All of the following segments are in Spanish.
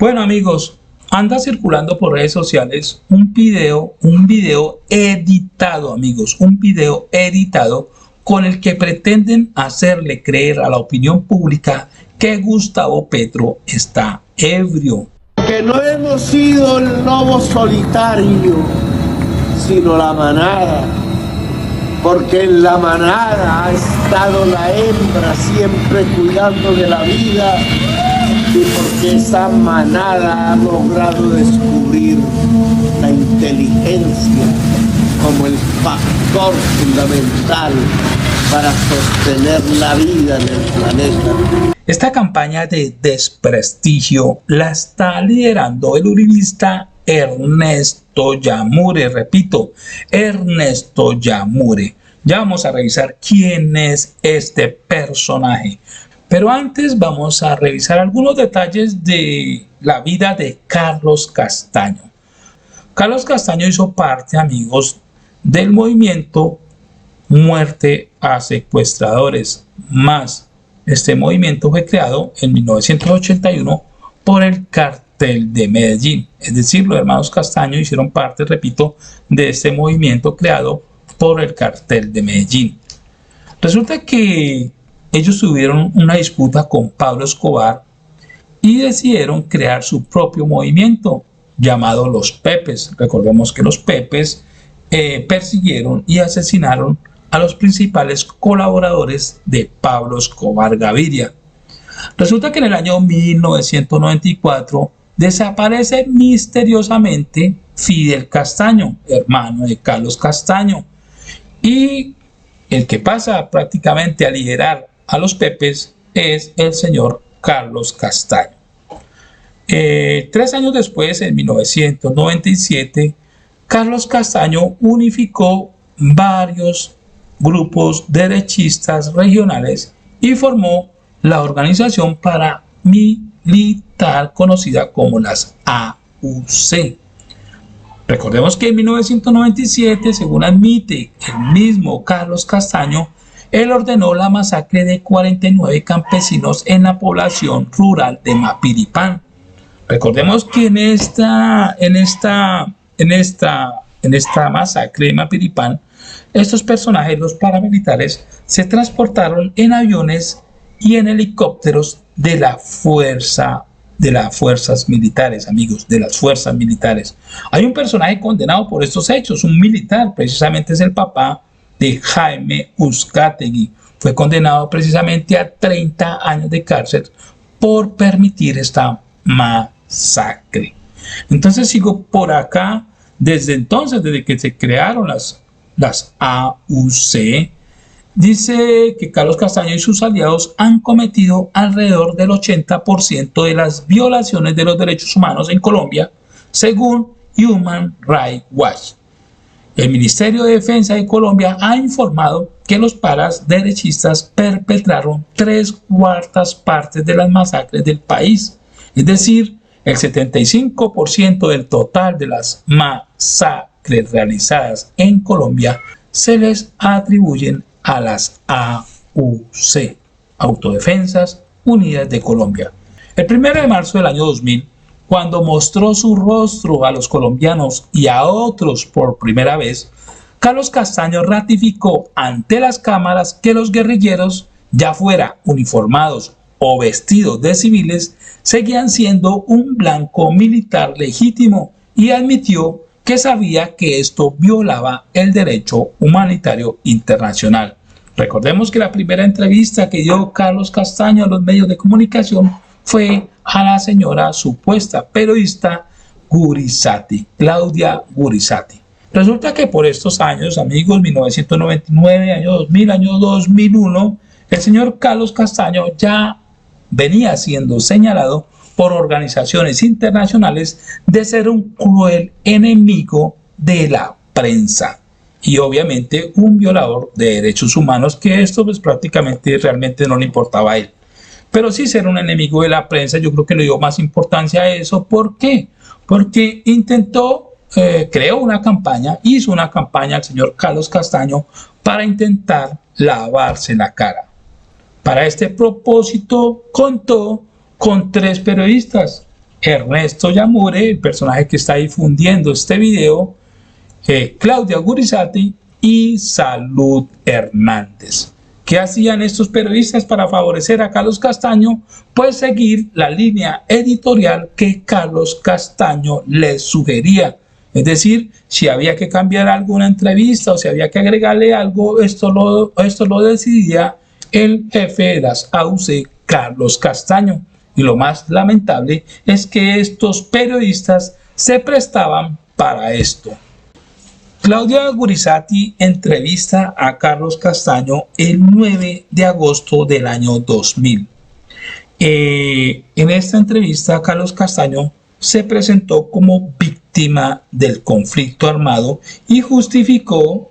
Bueno amigos, anda circulando por redes sociales un video editado amigos, un video editado con el que pretenden hacerle creer a la opinión pública que Gustavo Petro está ebrio. Que no hemos sido el lobo solitario, sino la manada, porque en la manada ha estado la hembra siempre cuidando de la vida y porque esa manada ha logrado descubrir la inteligencia como el factor fundamental para sostener la vida en el planeta. Esta campaña de desprestigio la está liderando el uribista Ernesto Yamure, repito, Ernesto Yamure. Ya vamos a revisar quién es este personaje. Pero antes vamos a revisar algunos detalles de la vida de Carlos Castaño. Carlos Castaño hizo parte, amigos, del movimiento Muerte a Secuestradores Más. Este movimiento fue creado en 1981 por el Cartel de Medellín. Es decir, los hermanos Castaño hicieron parte, repito, de este movimiento creado por el Cartel de Medellín. Resulta que ellos tuvieron una disputa con Pablo Escobar y decidieron crear su propio movimiento llamado Los Pepes. Recordemos que los Pepes persiguieron y asesinaron a los principales colaboradores de Pablo Escobar Gaviria. Resulta que en el año 1994 desaparece misteriosamente Fidel Castaño, hermano de Carlos Castaño, y el que pasa prácticamente a liderar a los Pepes es el señor Carlos Castaño. 3 años después, en 1997, Carlos Castaño unificó varios grupos derechistas regionales y formó la organización paramilitar conocida como las AUC. Recordemos que en 1997, según admite el mismo Carlos Castaño, él ordenó la masacre de 49 campesinos en la población rural de Mapiripán. Recordemos que en esta masacre de Mapiripán, estos personajes, los paramilitares, se transportaron en aviones y en helicópteros de las fuerzas militares, amigos, de las fuerzas militares. Hay un personaje condenado por estos hechos, un militar, precisamente es el papá de Jaime Uzcategui. Fue condenado precisamente a 30 años de cárcel por permitir esta masacre. Entonces sigo por acá. Desde entonces, desde que se crearon las AUC, dice que Carlos Castaño y sus aliados han cometido alrededor del 80% de las violaciones de los derechos humanos en Colombia, según Human Rights Watch. El Ministerio de Defensa de Colombia ha informado que los paras derechistas perpetraron 3/4 partes de las masacres del país, es decir, el 75% del total de las masacres realizadas en Colombia se les atribuyen a las AUC, Autodefensas Unidas de Colombia. El 1 de marzo del año 2000, cuando mostró su rostro a los colombianos y a otros por primera vez, Carlos Castaño ratificó ante las cámaras que los guerrilleros, ya fuera uniformados o vestidos de civiles, seguían siendo un blanco militar legítimo y admitió que sabía que esto violaba el derecho humanitario internacional. Recordemos que la primera entrevista que dio Carlos Castaño a los medios de comunicación fue a la señora supuesta periodista Gurizati, Claudia Gurizati. Resulta que por estos años, amigos, 1999, año 2000, año 2001, el señor Carlos Castaño ya venía siendo señalado por organizaciones internacionales de ser un cruel enemigo de la prensa y obviamente un violador de derechos humanos, que esto pues prácticamente realmente no le importaba a él. Pero sí ser un enemigo de la prensa, yo creo que le dio más importancia a eso. ¿Por qué? Porque hizo una campaña al señor Carlos Castaño para intentar lavarse la cara. Para este propósito contó con 3 periodistas, Ernesto Yamure, el personaje que está difundiendo este video, Claudia Gurizati y Salud Hernández. ¿Qué hacían estos periodistas para favorecer a Carlos Castaño? Pues seguir la línea editorial que Carlos Castaño les sugería. Es decir, si había que cambiar alguna entrevista o si había que agregarle algo, esto lo decidía el jefe de las AUC, Carlos Castaño. Y lo más lamentable es que estos periodistas se prestaban para esto. Claudia Gurizati entrevista a Carlos Castaño el 9 de agosto del año 2000. En esta entrevista, Carlos Castaño se presentó como víctima del conflicto armado y justificó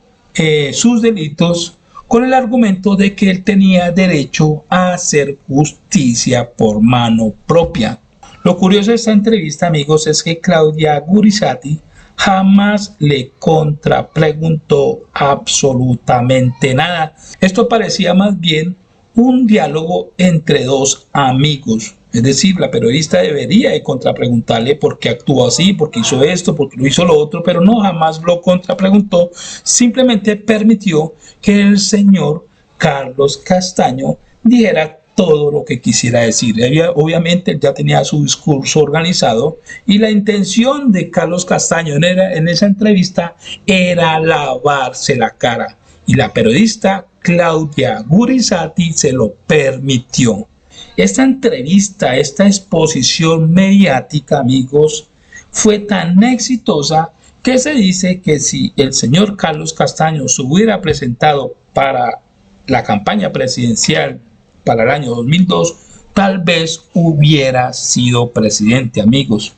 sus delitos con el argumento de que él tenía derecho a hacer justicia por mano propia. Lo curioso de esta entrevista, amigos, es que Claudia Gurizati jamás le contrapreguntó absolutamente nada. Esto parecía más bien un diálogo entre dos amigos. Es decir, la periodista debería de contrapreguntarle por qué actuó así, por qué hizo esto, por qué lo hizo lo otro, pero no, jamás lo contrapreguntó. Simplemente permitió que el señor Carlos Castaño dijera todo lo que quisiera decir. Obviamente ya tenía su discurso organizado y la intención de Carlos Castaño en esa entrevista era lavarse la cara, y la periodista Claudia Gurizati se lo permitió. Esta entrevista, esta exposición mediática, amigos, fue tan exitosa que se dice que si el señor Carlos Castaño se hubiera presentado para la campaña presidencial para el año 2002, tal vez hubiera sido presidente, amigos.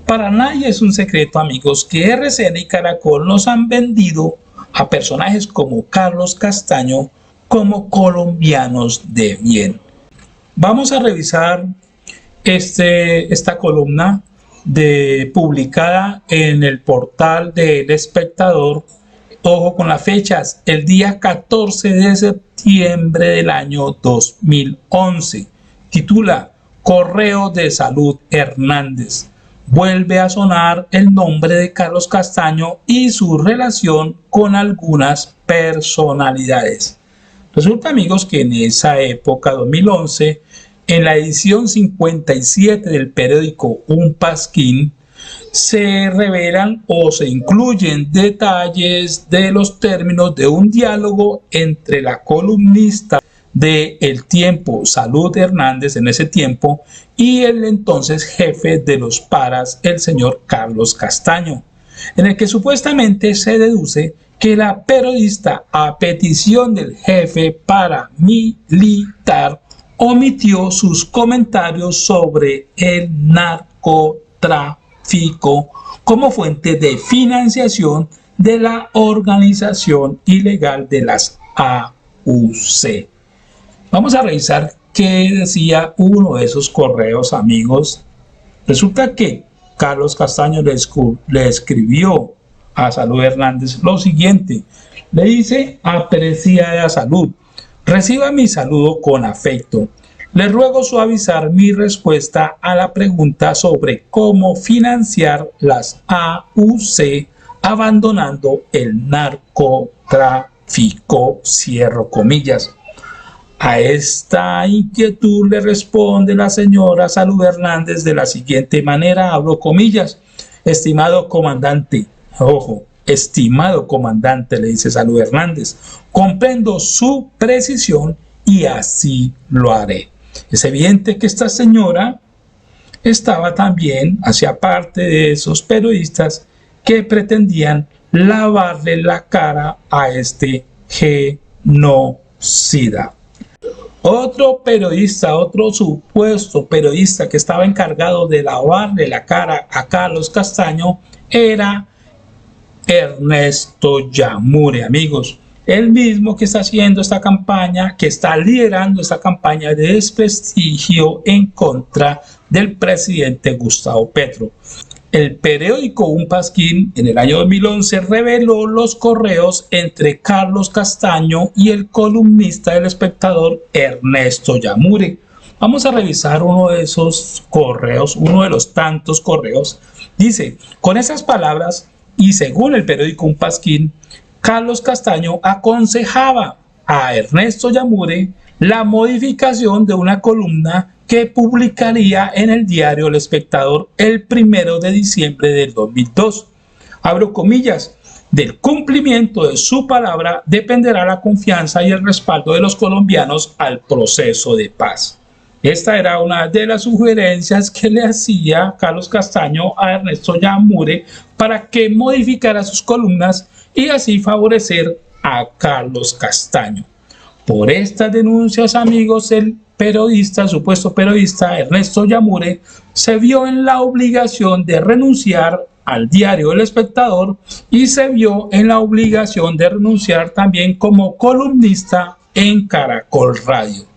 Para nadie es un secreto, amigos, que RCN y Caracol nos han vendido a personajes como Carlos Castaño como colombianos de bien. Vamos a revisar esta columna publicada en el portal del Espectador. Ojo con las fechas, el día 14 de septiembre del año 2011. Titula Correo de Salud Hernández. Vuelve a sonar el nombre de Carlos Castaño y su relación con algunas personalidades. Resulta, amigos, que en esa época, 2011, en la edición 57 del periódico Un Pasquín, se revelan o se incluyen detalles de los términos de un diálogo entre la columnista de El Tiempo, Salud Hernández, en ese tiempo, y el entonces jefe de los paras, el señor Carlos Castaño, en el que supuestamente se deduce que la periodista, a petición del jefe paramilitar, omitió sus comentarios sobre el narcotráfico como fuente de financiación de la organización ilegal de las AUC. Vamos a revisar qué decía uno de esos correos, amigos. Resulta que Carlos Castaño le escribió a Salud Hernández lo siguiente. Le dice: apreciada Salud, reciba mi saludo con afecto. Le ruego suavizar mi respuesta a la pregunta sobre cómo financiar las AUC abandonando el narcotráfico, cierro comillas. A esta inquietud le responde la señora Salud Hernández de la siguiente manera, abro comillas: estimado comandante, ojo, estimado comandante, le dice Salud Hernández, comprendo su precisión y así lo haré. Es evidente que esta señora estaba también, hacía parte de esos periodistas que pretendían lavarle la cara a este genocida. Otro periodista, otro supuesto periodista que estaba encargado de lavarle la cara a Carlos Castaño era Ernesto Yamure, amigos. El mismo que está haciendo esta campaña, que está liderando esta campaña de desprestigio en contra del presidente Gustavo Petro. El periódico Un Pasquín en el año 2011 reveló los correos entre Carlos Castaño y el columnista del Espectador Ernesto Yamure, Vamos a revisar uno de esos correos, uno de los tantos correos. Dice, con esas palabras y según el periódico Un Pasquín, Carlos Castaño aconsejaba a Ernesto Yamure la modificación de una columna que publicaría en el diario El Espectador el 1 de diciembre del 2002. Abro comillas, del cumplimiento de su palabra dependerá la confianza y el respaldo de los colombianos al proceso de paz. Esta era una de las sugerencias que le hacía Carlos Castaño a Ernesto Yamure para que modificara sus columnas y así favorecer a Carlos Castaño. Por estas denuncias, amigos, el supuesto periodista Ernesto Yamure, se vio en la obligación de renunciar al diario El Espectador y se vio en la obligación de renunciar también como columnista en Caracol Radio.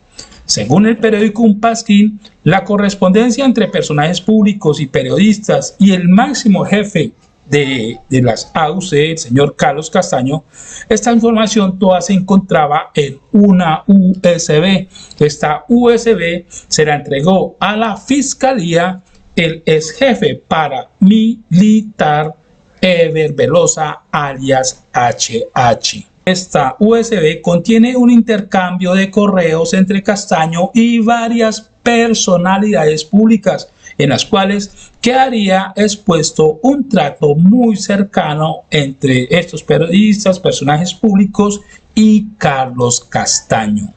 Según el periódico Un Pasquín, la correspondencia entre personajes públicos y periodistas y el máximo jefe de las AUC, el señor Carlos Castaño, esta información toda se encontraba en una USB. Esta USB se la entregó a la Fiscalía el ex jefe paramilitar Ever Velosa, alias HH. Esta USB contiene un intercambio de correos entre Castaño y varias personalidades públicas, en las cuales quedaría expuesto un trato muy cercano entre estos periodistas, personajes públicos y Carlos Castaño.